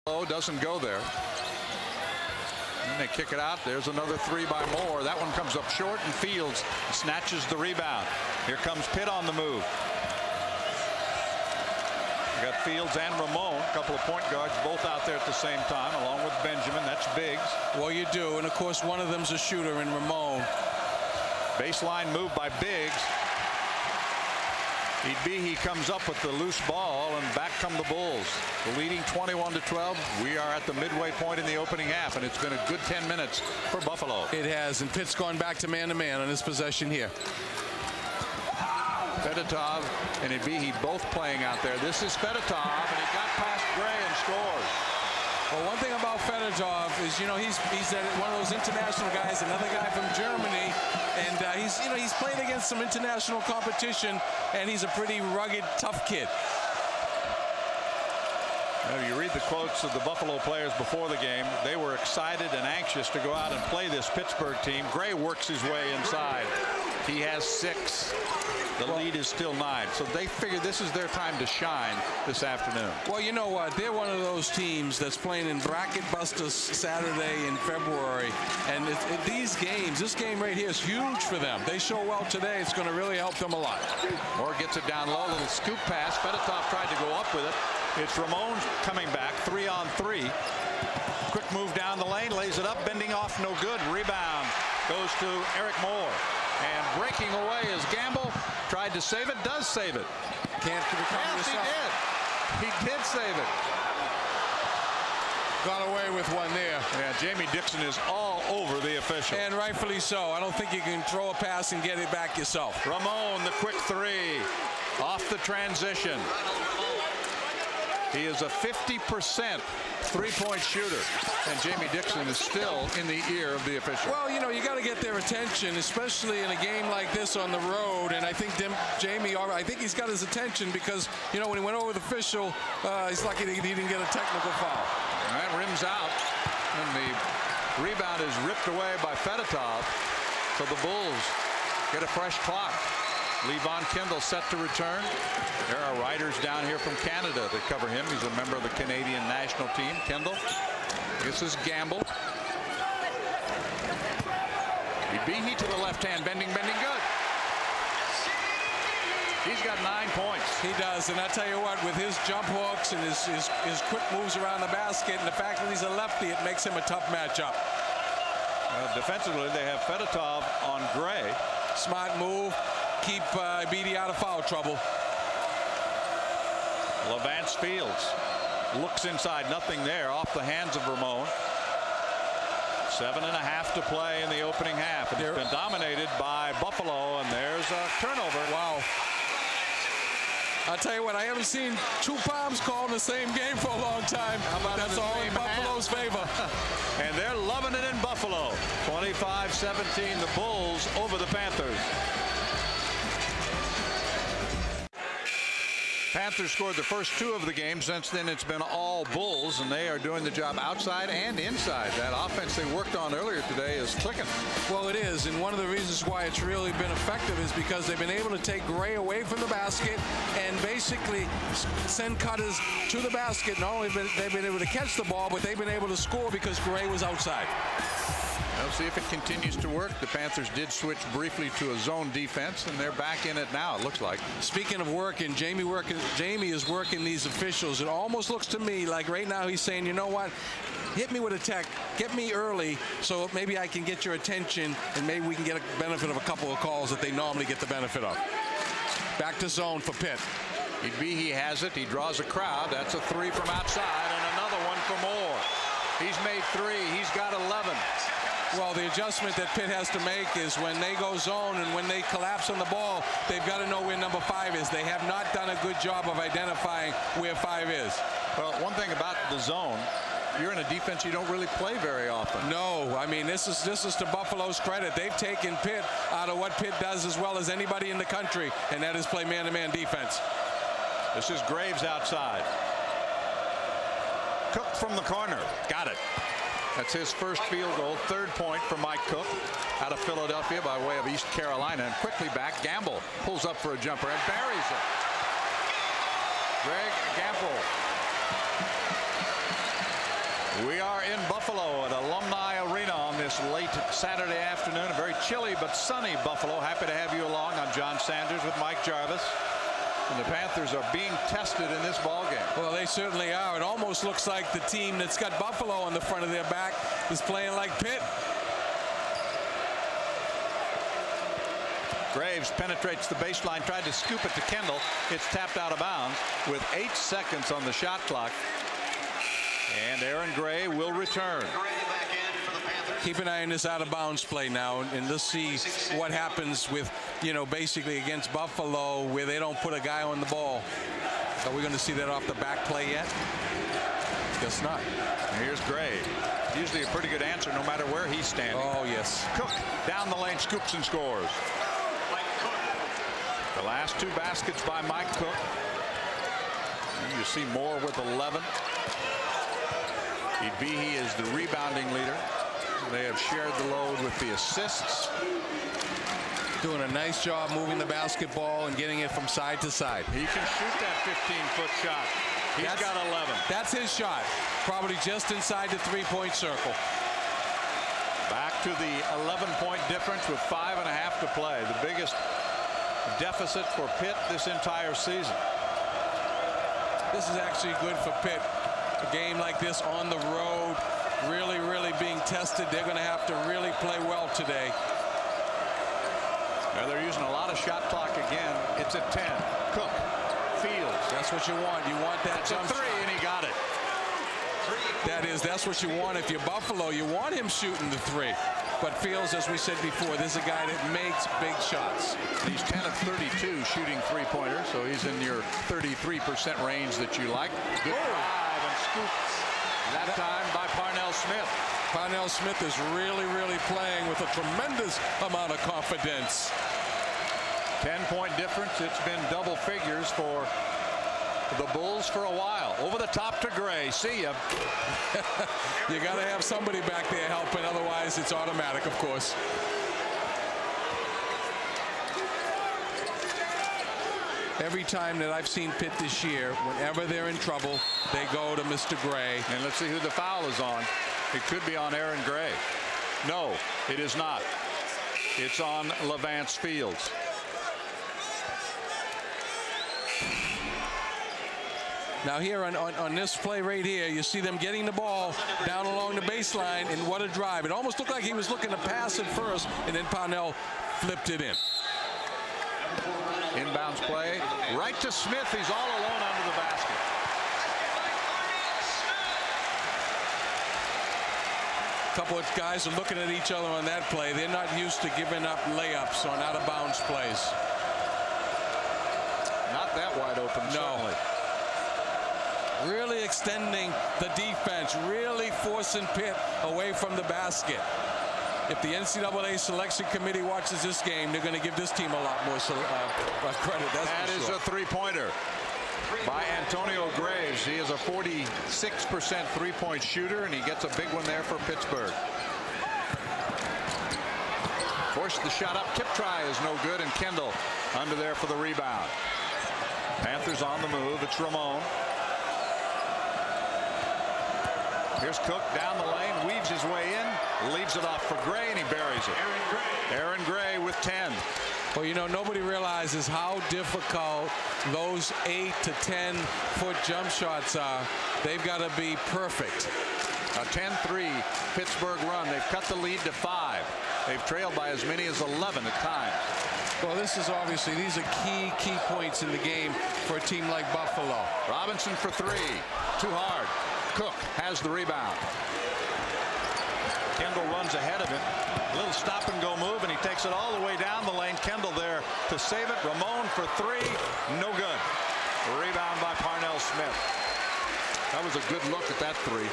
Doesn't go there. And they kick it out. There's another three by Moore. That one comes up short, and Fields snatches the rebound. Here comes Pitt on the move. We got Fields and Ramon, a couple of point guards, both out there at the same time, along with Benjamin. That's Biggs. Well, you do, and of course one of them's a shooter in Ramon. Baseline move by Biggs. He comes up with the loose ball, and back come the Bulls. The leading 21-12. We are at the midway point in the opening half, and it's been a good 10 minutes for Buffalo. It has, and Pitt's gone back to man-to-man on his possession here. Fedotov and Ibihi both playing out there. This is Fedotov, and he got past Gray and scores. Well, one thing about Fedotov is, he's one of those international guys, another guy from Germany, and he's played against some international competition, and he's a pretty rugged, tough kid. You read the quotes of the Buffalo players before the game. They were excited and anxious to go out and play this Pittsburgh team. Gray works his way inside. He has 6. The lead is still 9. So they figure this is their time to shine this afternoon. Well, you know what? They're one of those teams that's playing in bracket busters Saturday in February. And these games, this game right here is huge for them. They show well today. It's going to really help them a lot. Moore gets it down low. Little scoop pass. Fedotov tried to go up with it. It's Ramon coming back. 3-on-3. Quick move down the lane. Lays it up. Bending off. No good. Rebound goes to Eric Moore. And breaking away is Gamble. Tried to save it. Does save it. Can't recover yourself. He did. He did save it. Got away with one there. Yeah, Jamie Dixon is all over the official. And rightfully so. I don't think you can throw a pass and get it back yourself. Ramon, the quick three. Off the transition. He is a 50% three-point shooter, and Jamie Dixon is still in the ear of the official. Well, you got to get their attention, especially in a game like this on the road. And I think Jamie, I think he's got his attention because, when he went over the official, he's lucky that he didn't get a technical foul. All right, rims out, and the rebound is ripped away by Fedotov. So the Bulls get a fresh clock. Levon Kendall set to return. There are writers down here from Canada that cover him. He's a member of the Canadian national team. Kendall. This is Gamble. Ibihi to the left hand. Bending good. He's got 9 points. He does, and I tell you what, with his jump hooks and his quick moves around the basket, and the fact that he's a lefty, it makes him a tough matchup. Defensively, they have Fedotov on Gray. Smart move. Keep Ibihi out of foul trouble. Levance Fields looks inside. Nothing there. Off the hands of Ramon. 7.5 to play in the opening half. And it's been dominated by Buffalo, and there's a turnover. Wow. I'll tell you what, I haven't seen 2 palms called in the same game for a long time. That's all in Buffalo's favor. And they're loving it in Buffalo. 25-17, the Bulls over the Panthers. Panthers scored the first 2 of the game. Since then, it's been all Bulls, and they are doing the job outside and inside. That offense they worked on earlier today is clicking. Well, it is, and one of the reasons why it's really been effective is because they've been able to take Gray away from the basket and basically send cutters to the basket. Not only have they been able to catch the ball, but they've been able to score because Gray was outside. We'll see if it continues to work. The Panthers did switch briefly to a zone defense, and they're back in it now, it looks like. Speaking of working, Jamie is working these officials. It almost looks to me like right now he's saying, you know what, hit me with a tech, get me early, so maybe I can get your attention, and maybe we can get a benefit of a couple of calls that they normally get the benefit of. Back to zone for Pitt. He has it. He draws a crowd. That's a 3 from outside, and another one for Moore. He's made 3. He's got 11. Well, the adjustment that Pitt has to make is when they go zone and when they collapse on the ball, they've got to know where number 5 is. They have not done a good job of identifying where 5 is. Well, one thing about the zone, you're in a defense you don't really play very often. No, I mean, this is to Buffalo's credit. They've taken Pitt out of what Pitt does as well as anybody in the country, and that is play man-to-man defense. This is Graves outside. Cook from the corner. Got it. That's his first field goal. 3rd point for Mike Cook out of Philadelphia by way of East Carolina. And quickly back, Gamble pulls up for a jumper and buries it. Greg Gamble We are in Buffalo at Alumni Arena on this late Saturday afternoon. A very chilly but sunny Buffalo. Happy to have you along. I'm John Sanders with Mike Jarvis. And the Panthers are being tested in this ballgame. Well, they certainly are. It almost looks like the team that's got Buffalo on the front of their back is playing like Pitt. Graves penetrates the baseline, tried to scoop it to Kendall. It's tapped out of bounds with 8 seconds on the shot clock. And Aaron Gray will return. Keep an eye on this out of bounds play now, and let's see what happens with, basically against Buffalo, where they don't put a guy on the ball. Are we going to see that off the back play yet? Guess not. Here's Gray. Usually a pretty good answer no matter where he's standing. Oh, yes. Cook down the lane, scoops and scores. The last 2 baskets by Mike Cook. You see Moore with 11. He is the rebounding leader. They have shared the load with the assists. Doing a nice job moving the basketball and getting it from side to side. He can shoot that 15-foot shot. He's got 11. That's his shot. Probably just inside the 3-point circle. Back to the 11-point difference with 5.5 to play. The biggest deficit for Pitt this entire season. This is actually good for Pitt. A game like this on the road, really being tested. They're going to have to really play well today. Now they're using a lot of shot clock again. It's at 10. Cook, Fields. That's what you want. You want that jump shot. 3, and he got it. That's what you want. If you're Buffalo, you want him shooting the 3. But Fields, as we said before, this is a guy that makes big shots. He's 10 of 32 shooting 3-pointers, so he's in your 33% range that you like. Good drive and scoop. That time by Parnell Smith. Parnell Smith is really playing with a tremendous amount of confidence. 10-point difference. It's been double figures for the Bulls for a while. Over the top to Gray. See ya. You got to have somebody back there helping, otherwise it's automatic, of course. Every time that I've seen Pitt this year, whenever they're in trouble, they go to Mr. Gray. And let's see who the foul is on. It could be on Aaron Gray. No, it is not. It's on Levance Fields. Now here on this play right here, you see them getting the ball down along the baseline, and what a drive. It almost looked like he was looking to pass it first, and then Parnell flipped it in. Inbounds play right to Smith. He's all alone under the basket. A couple of guys are looking at each other on that play. They're not used to giving up layups on out-of-bounds plays. Not that wide open, certainly. Really extending the defense, really forcing Pitt away from the basket. If the NCAA selection committee watches this game, they're going to give this team a lot more credit. That is a 3-pointer by Antonio Graves. He is a 46% 3-point shooter, and he gets a big one there for Pittsburgh. Forced the shot up. Tip try is no good, and Kendall under there for the rebound. Panthers on the move. It's Ramon. Here's Cook down the lane, weaves his way in, leaves it off for Gray, and he buries it. Aaron Gray with 10. Well, nobody realizes how difficult those 8 to 10-foot jump shots are. They've got to be perfect. A 10-3 Pittsburgh run. They've cut the lead to 5. They've trailed by as many as 11 at times. Well, this is obviously, these are key points in the game for a team like Buffalo. Robinson for 3. Too hard. Cook has the rebound. Kendall runs ahead of him. A little stop and go move, and he takes it all the way down the lane. Kendall there to save it. Ramon for 3. No good. Rebound by Parnell Smith. That was a good look at that 3.